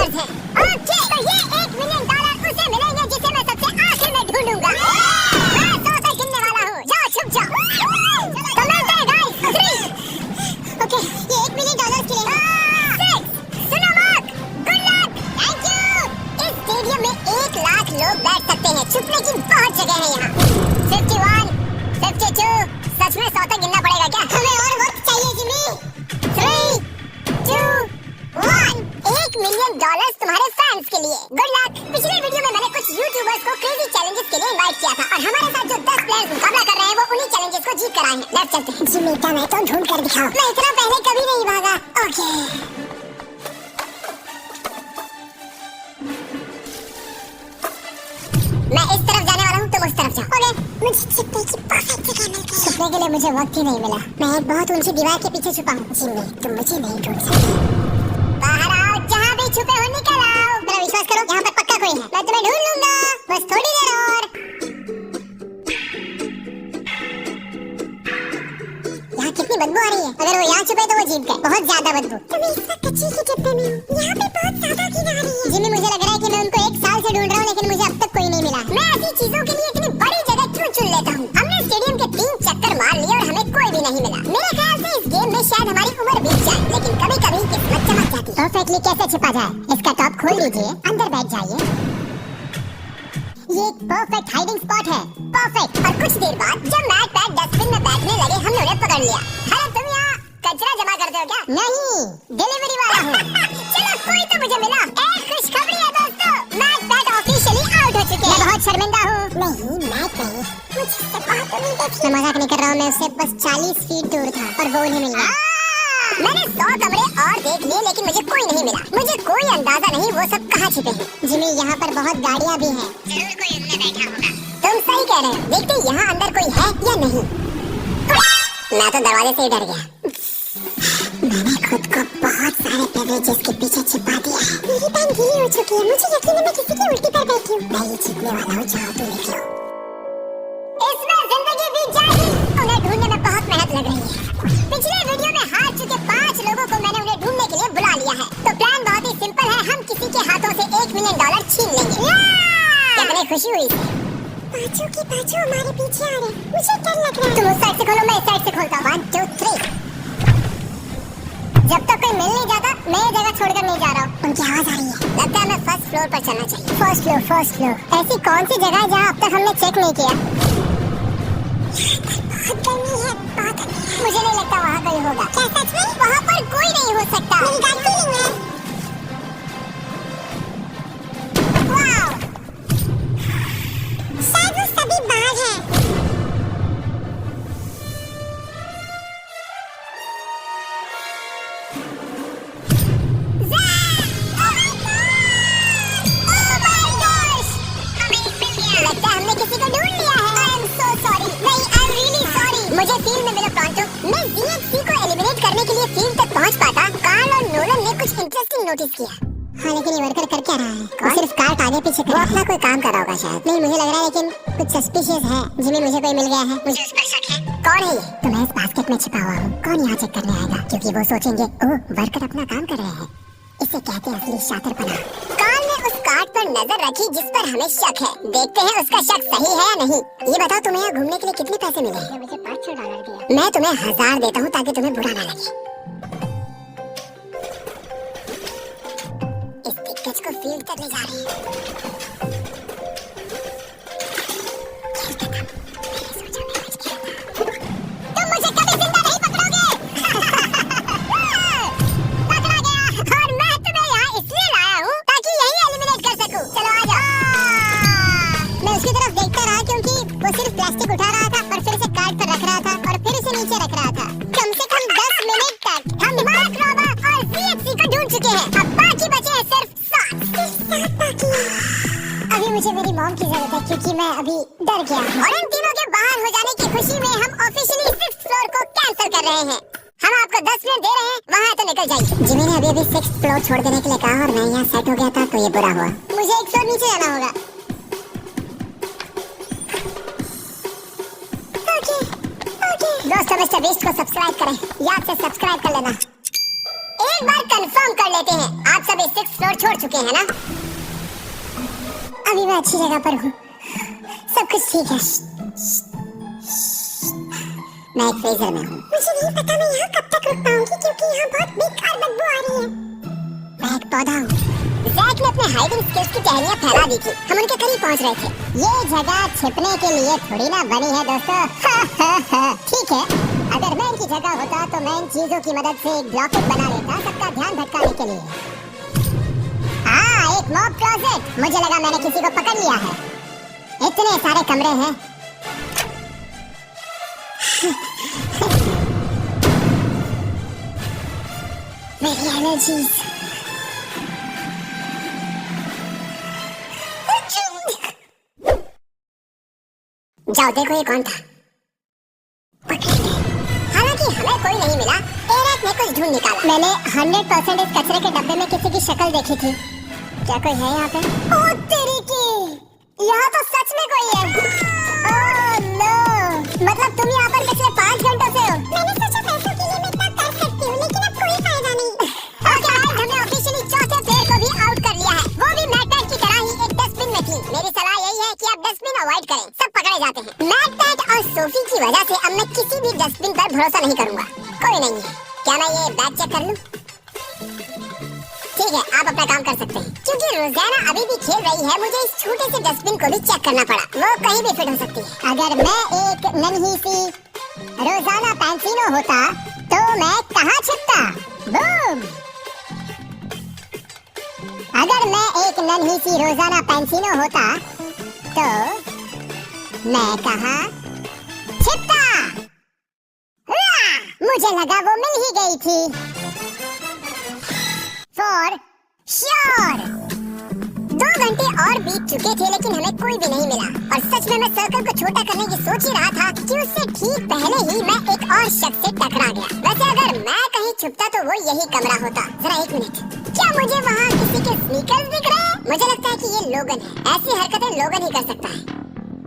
Dollars हैं। Okay, तो ये $1 मिलियन उसे मिलेंगे जिसे मैं सबसे आखिर में ढूंढूंगा। मैं 100 तक गिनने वाला हूँ। जाओ छुप जाओ। तो मिलते हैं गाइस। 3। ओके, ये $1 मिलियन के लिए है। 6। सुनो mark, good luck. Thank you. इस स्टेडियम में 1 लाख लोग बैठ सकते हैं। छुपने की बहुत जगह है यहाँ। 51, 52। सच में 100 तक गिनना पड़ेगा क्या? हमें और वक्त चाहिए जिमी। 3, 2, 1। $1 मिलियन तुम्हारे फैंस के लिए। Good luck. पिछले वीडियो में मैंने कुछ यूट्यूबर्स को क्रेजी चैलेंजेस के लिए इनवाइट किया था और हमारे साथ जो 10 प्लेयर्स मुकाबला कर रहे हैं वो उन्हीं चैलेंजेस को जीत कर आए हैं। लेट्स चलते हैं। जिमी का मैं तो ढूंढ कर दिखाओ। मैं इतना पहले कभी नहीं भागा। ओके, मैं इस तरफ जाने वाला हूँ, तुम उस तरफ जाओ। ओके, मुझे छुपने की परफेक्ट जगह मिल गई। छुपने के लिए मुझे वक्त ही नहीं मिला। मैं एक बहुत ऊंची दीवार के पीछे छुपा हूँ। जिमी, तुम मुझे नहीं ढूंढ सकते। बाहर आओ, जहाँ भी छुपे हो निकल आओ। मेरा विश्वास करो, यहाँ पर पक्का कोई है। मैं तुम्हें ढूंढ लूंगा, बस थोड़ी देर और। यहाँ कितनी बदबू आ रही है। अगर वो यहाँ छुपे तो वो जीत गए। बहुत ज्यादा बदबू। तुम इस वक्त कच्ची के डिब्बे में हो। यहाँ पे बहुत ज्यादा कीड़ा आ रही है। जिमी, मुझे लग रहा है कि मैं उनको 1 साल से ढूंढ रहा हूँ लेकिन मुझे अब तक कोई नहीं मिला। मैं ऐसी चीजों के लिए इतनी बड़ी जगह क्यों चुन लेता हूँ? हमने स्टेडियम के 3 चक्कर मार लिए और हमें कोई भी नहीं मिला। मेरे ख्याल से इस गेम में शायद हमारी उम्र बीत जाए, लेकिन कभी कभी किस्मत चमक जाती है। परफेक्टली कैसे छिपा जाए? इसका टॉप खोल लीजिए, अंदर बैठ जाइए। ये एक परफेक्ट हाइडिंग स्पॉट है। परफेक्ट। और कुछ देर बाद जब मैट पैट डस्टबिन में बैठने लगे हमने उन्हें पकड़ लिया। अरे तुम यहाँ कचरा जमा करते हो क्या? नहीं, डिलीवरी वाला हूँ। चलो, कोई तो मुझे मिला। एक खुशखबरी है दोस्तों, मैट पैट ऑफिशियली आउट हो चुके हैं। मैं बहुत शर्मिंदा हूँ। नहीं, मैट नहीं, मुझसे बात नहीं देखी। मैं मजाक नहीं कर रहा हूँ, मैं उससे बस 40 फीट दूर था और वो उन्हें मिल गया। मैंने 100 कमरे और देख लिए लेकिन मुझे कोई नहीं मिला। मुझे कोई अंदाजा नहीं वो सब कहाँ छिपे हैं। जिमी, यहाँ पर बहुत गाड़ियाँ भी हैं। जरूर कोई अंदर बैठा होगा। तुम सही कह रहे हो। देखते यहाँ अंदर कोई है या नहीं। मैं तो दरवाजे से ही डर गया। मैंने खुद को बहुत सारे बेवरेजेस के पीछे छिपा दिया है। मेरी पैन गीली हो चुकी है। मुझे यकीन है मैं किसी की उल्टी पर बैठी हूँ। मैं ये जीतने वाला हूँ। जाओ तुम निकलो। इसमें जिंदगी बीत जाएगी। उन्हें ढूंढने में बहुत मेहनत लग रही है। पिछले वीडियो में हार चुके 5 लोगों को मैंने उन्हें ढूंढने के लिए बुला लिया है। तो प्लान बहुत ही सिंपल है। हम किसी के हाथों से $1 मिलियन छीन लेंगे। कितनी खुशी हुई। पाँचों हमारे पीछे आ रहे। मुझे डर लग रहा है। तुम उस साइड से खोलो, मैं इस साइड से खोलता हूँ। 1, 2, 3। जब तक कोई मिल नहीं जाता मैं ये जगह छोड़कर नहीं जा रहा हूँ। उनकी आवाज आ रही है। लगता है मैं फर्स्ट फ्लोर पर चलना चाहिए। First floor. ऐसी कौन सी जगह है जहाँ अब तक हमने चेक नहीं किया? बहुत गर्मी है। मुझे नहीं लगता वहाँ कोई होगा। क्या सच में? वहाँ पर कोई नहीं हो सकता। मेरी गन फीलिंग है। वाव, शायद वो सभी बाहर हैं। लगता है हमने किसी को ढूंढ लिया है। I am so sorry. नहीं, I am really sorry. मुझे फील्ड में मिला प्रॉन्टो। मैं ZXC को एलिमिनेट करने के लिए फील्ड तक पहुंच पाता। कार्ल और नोलन ने कुछ इंटरेस्टिंग नोटिस किया। हाँ, लेकिन ये वर्कर कर क्या रहा है? वो सिर्फ कार्ट आगे पीछे कर रहा है। वो अपना कोई काम कर रहा होगा शायद। नहीं, मुझे लग रहा है लेकिन कुछ सस्पिशियस है। जिमी, मुझे कोई मिल गया है। मुझे उस पर शक है। कौन है ये? तो मैं इस बास्केट में छिपा हुआ हूँ। कौन यहाँ चेक करने आएगा? क्योंकि वो सोचेंगे ओह, वर्कर अपना काम कर रहे हैं। इसे कहते हैं असली शातिरपना। कार्ल ने उस कार्ट पर नजर रखी जिस पर हमें शक है। देखते हैं उसका शक सही है या नहीं। ये बताओ, तुम्हें यहाँ घूमने के लिए कितने पैसे मिले? मुझे $500 दिया। मैं तुम्हें 1000 देता हूँ ताकि तुम्हें बुरा ना लगे। इस दिग्गज को फील्ड तक ले जा रहे हैं। तुम मुझे कभी जिंदा नहीं पकड़ोगे। पकड़ा गया। और मैं तुम्हें यहाँ इसलिए लाया हूँ ताकि यही एलिमिनेट कर सकूँ। चलो आ जाओ। मैं उसकी तरफ देखता रहा क्योंकि वो सिर्फ प्लास्टिक उठा रहा था और फिर उसे कार्ट पर रख रहा था और फिर उसे नीचे रख रहा था। कम से कम 10 मिनट तक हम मार्क रोबा और ZXC को ढूंढ चुके हैं। अब बाकी बचे हैं सिर्फ 7 बाकी। अभी मुझे मेरी मॉम की जरूरत है क्योंकि मैं अभी डर गया हूँ। और इन तीनों के बाहर हो जाने की खुशी में हम ऑफिशियली 6th फ्लोर को कैंसिल कर रहे हैं। हम आपको 10 मिनट दे रहे हैं, वहाँ तो निकल जाइए। जिमी ने अभी 6th फ्लोर छोड़ देने के लिए कहा और मैं यहाँ सेट हो गया था तो ये बुरा हुआ। मुझे 1 फ्लोर नीचे जाना होगा। ओके। दोस्तों, मिस्टर बीस्ट को सब्सक्राइब करें। याद से सब्सक्राइब कर लेना। 1 एक बार कंफर्म कर लेते हैं, आप सब 6th फ्लोर छोड़ चुके हैं ना? अभी मैं अच्छी जगह पर हूँ, सब कुछ ठीक है। मैं एक फ्रीजर में हूँ। मुझे नहीं पता मैं यहाँ कब तक रुक पाऊंगी, क्योंकि यहाँ बहुत बेकार बदबू आ रही है। मैं एक पौधा हूँ। जैक ने अपने हाइडिंग स्किल्स की टहनियाँ फैला दी थी, हम उनके करीब पहुँच रहे थे। ये जगह छिपने के लिए थोड़ी ना बनी है दोस्तों। ठीक है, अगर मैं इनकी जगह होता तो मैं इन चीजों की मदद से एक ब्लॉकेट बना लेता, सबका ध्यान भटकाने के लिए। हाँ, एक मॉब क्लोजेट। मुझे लगा मैंने किसी को पकड़ लिया है। इतने सारे कमरे हैं। मेरी एनर्जीज। जाओ देखो ये कौन था। हालांकि हमें कोई नहीं मिला, एरेक ने कुछ ढूंढ निकाला। मैंने 100% इस कचरे के डब्बे में किसी की शक्ल देखी थी। क्या कोई है यहाँ पे? ओह तेरी की, यहाँ तो सच में कोई है। ओह नो, मतलब तुम यहाँ पर पिछले 5 घंटों से हो। मैंने सोचा पैसों के लिए मैं इतना कर सकती हूँ, लेकिन अब कोई फायदा नहीं। ओके गाइस, हमने ऑफिशियली चौथे प्लेयर को भी आउट कर लिया है। वो भी मैकबैट की तरह ही एक डस्टबिन में थी। मेरी सलाह यही है कि आप डस्टबिन अवॉइड करें, सब पकड़े जाते हैं। मैकबैट और सोफी की वजह से अब मैं किसी भी डस्टबिन पर भरोसा नहीं करूंगा। कोई नहीं है। क्या मैं ये बैग चेक कर लूं? ठीक है, आप अपना काम कर सकते हैं। क्योंकि रोजाना अभी भी खेल रही है, मुझे इस छोटे से डस्टबिन को भी चेक करना पड़ा। वो कहीं भी फिट हो सकती है। अगर मैं एक नन्ही सी रोजाना पैंसिनो होता तो मैं कहाँ छिपता? बूम! अगर मैं एक नन्ही सी रोजाना पैंसिनो होता तो मैं कहाँ छिपता? मुझे लगा वो मिल ही गई थी। For sure. 2 घंटे और बीत चुके थे, लेकिन हमें कोई भी नहीं मिला। और सच में मैं सर्कल को छोटा करने की सोच ही रहा था कि उससे ठीक पहले ही मैं एक और शख्स से टकरा गया। वैसे अगर मैं कहीं छुपता तो वो यही कमरा होता। जरा एक मिनट, क्या मुझे वहाँ किसी के स्नीकर्स दिख रहे हैं? मुझे लगता है कि ये लोगन है। ऐसी हरकतें लोगन ही कर सकता है।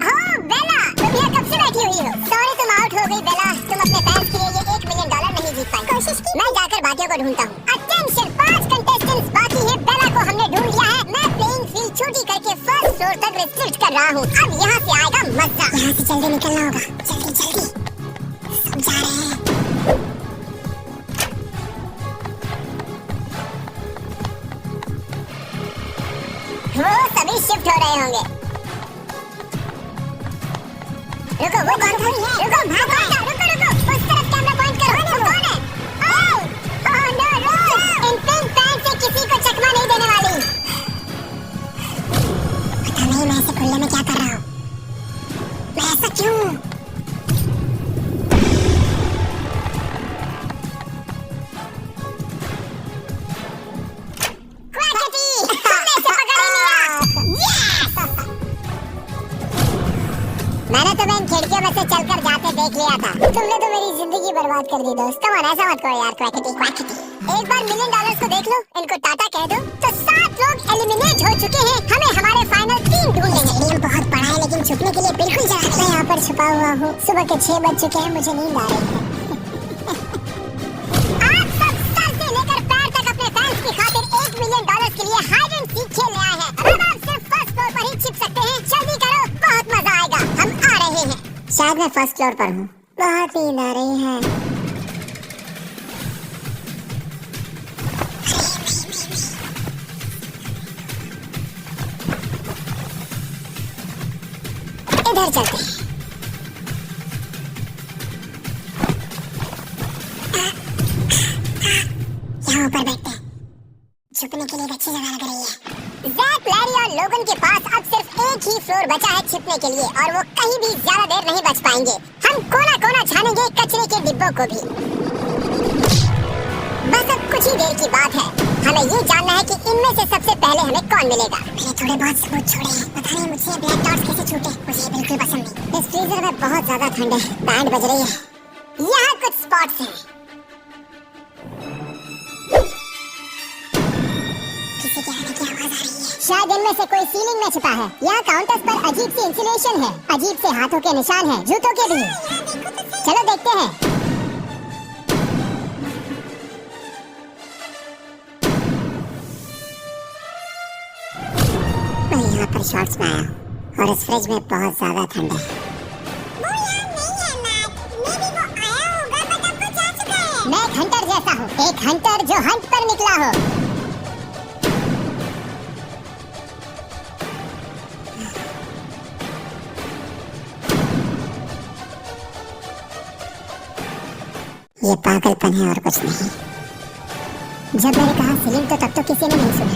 हाँ बेला, तुम यहाँ कब से बैठी हुई हो? सॉरी तुम आउट हो गई बेला। तुम अपने फैंस के लिए ये $1 मिलियन नहीं जीत पाई। कोशिश की। मैं जाकर बाकियों को ढूंढता हूँ। अटेंशन, 5 कंटेस्टेंट्स बाकी हैं। बेला को हमने ढूंढ लिया है। मैं प्लेइंग फील्ड छोटी करके 1st फ्लोर तक रिस्ट्रिक्ट कर रहा हूँ। अब यहाँ से आएगा मजा। यहाँ से जल्दी निकलना होगा। जल्दी जल्दी, सब जा रहे हैं। वो सभी शिफ्ट हो रहे होंगे। रुको, वो कौन खड़ी है? रुको, भागो, रुको, उस तरफ कैमरा पॉइंट करो। वो कौन है? ओह नो, रोज इन पिंक पैंट से किसी को चकमा नहीं देने वाली। पता नहीं मैं ऐसे खुले में क्या कर रहा हूँ। मैं ऐसा क्यों? मैंने तुम्हें इन खिड़कियों में से चलकर जाते देख लिया था। तुमने तो मेरी जिंदगी बर्बाद कर दी दोस्त। कम ऑन, ऐसा मत करो यार। क्वैकिटी। एक बार $1 मिलियन को देख लो, इनको टाटा कह दो तो 7 लोग एलिमिनेट हो चुके हैं। हमें हमारे फाइनल 3 ढूंढने हैं। स्टेडियम बहुत बड़ा है, लेकिन छुपने के लिए बिल्कुल जगह नहीं। मैं यहाँ पर छुपा हुआ हूँ। सुबह के 6 बज चुके हैं, मुझे नींद आ रही है। आप सब सर से लेकर पैर तक अपने फैंस की खातिर $1 मिलियन के लिए हाइड एंड सीक खेलने आए हैं। अब आप सिर्फ 1st फ्लोर पर ही छिप सकते हैं। जल्दी करो, बहुत मजा आएगा। हम आ रहे हैं। शायद मैं 1st फ्लोर पर हूँ। बहुत नींद आ रही है। इधर चलते हैं। यहाँ पर बैठते हैं। छुपने के लिए अच्छी जगह लग रही है। जैक, लैरी और लोगन के पास अब सिर्फ एक ही फ्लोर बचा है छिपने के लिए, और वो कहीं भी ज्यादा देर नहीं बच पाएंगे। हम कोना कोना छानेंगे कचरे के डिब्बों को भी। बस अब कुछ ही देर की बात है। हमें ये जानना है कि इनमें से सबसे पहले हमें कौन मिलेगा। मैंने थोड़े बहुत सबूत छोड़े हैं। पता नहीं मुझसे ब्लैक डॉट्स कैसे छूटे। मुझे बिल्कुल पसंद नहीं। इस फ्रीजर में बहुत ज्यादा ठंड है। बैंड बज रही है। यहाँ कुछ स्पॉट्स हैं। किसी के आने की आवाज आ रही है। शायद इनमें से कोई सीलिंग में छिपा है। यहाँ काउंटर्स पर अजीब सी इंसुलेशन है। अजीब से हाथों के निशान हैं, जूतों के भी। चलो देखते हैं। शॉर्ट्स में आया हूँ और इस फ्रिज में बहुत ज्यादा ठंड है। मैं एक हंटर जैसा हूँ, एक हंटर जो हंट पर निकला हो। ये पागलपन है और कुछ नहीं। जब मैंने कहा सीलिंग तो तब तो किसी ने नहीं सुना।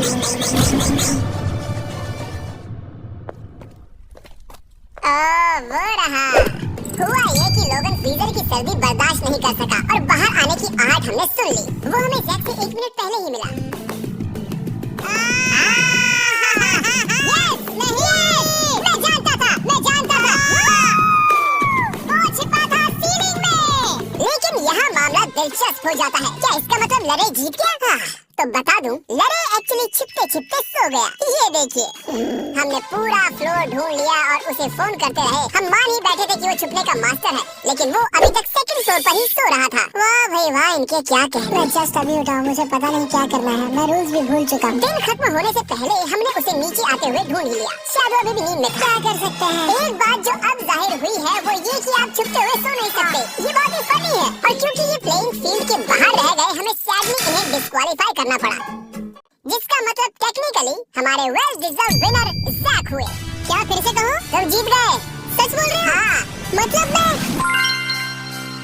वो रहा। हुआ ये कि लोगन फ्रीजर की सर्दी बर्दाश्त नहीं कर सका और बाहर आने की आहट हमने सुन ली। वो हमें जैक से 1 मिनट पहले ही मिला। मैं जानता था। वो छिपा था सीलिंग में। लेकिन यहाँ मामला दिलचस्प हो जाता है। क्या इसका मतलब लरे जीत गया? तो बता दूं, लरे एक्चुअली छिपते छिपते सो गया। ये देखिए, हमने पूरा फ्लोर ढूंढ लिया और उसे फोन करते रहे। हम मान ही बैठे थे कि वो छुपने का मास्टर है, लेकिन वो अभी तक 2nd फ्लोर पर ही सो रहा था। वाह भाई वाह, इनके क्या कहने। मैं जस्ट अभी उठा हूं, मुझे पता नहीं क्या करना है। मैं रूल्स भी भूल चुका हूँ। दिन खत्म होने से पहले हमने उसे नीचे आते हुए ढूंढ लिया। शायद अभी भी नींद में था। क्या कर सकते हैं? एक बात जो अब जाहिर हुई है वो ये कि आप छुपते हुए सो नहीं सकते। ये बात ही फनी है। और क्योंकि ये प्लेइंग फील्ड के बाहर रह गए, हमें सैडली इन्हें डिस्क्वालीफाई करना पड़ा, जिसका मतलब टेक्निकली हमारे वेल डिजर्व विनर जैक हुए। क्या फिर से कहूं? तुम जीत गए। सच बोल रहे हो? हाँ। मतलब मैं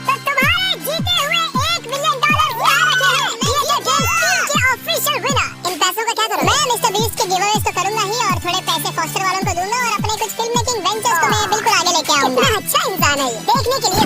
तो तुम्हारे जीते हुए $1 मिलियन यहाँ रखे हैं। ये गेम के ऑफिशियल विनर। इन पैसों का क्या करूं? मैं मिस्टर बीस्ट के गिवअवेज तो करूंगा ही, और थोड़े पैसे फॉस्टर वालों को दूंगा और अपने कुछ फिल्म मेकिंग वेंचर्स को मैं बिल्कुल आगे लेके आऊंगा। कितना अच्छा इंसान है ये। देखने के लिए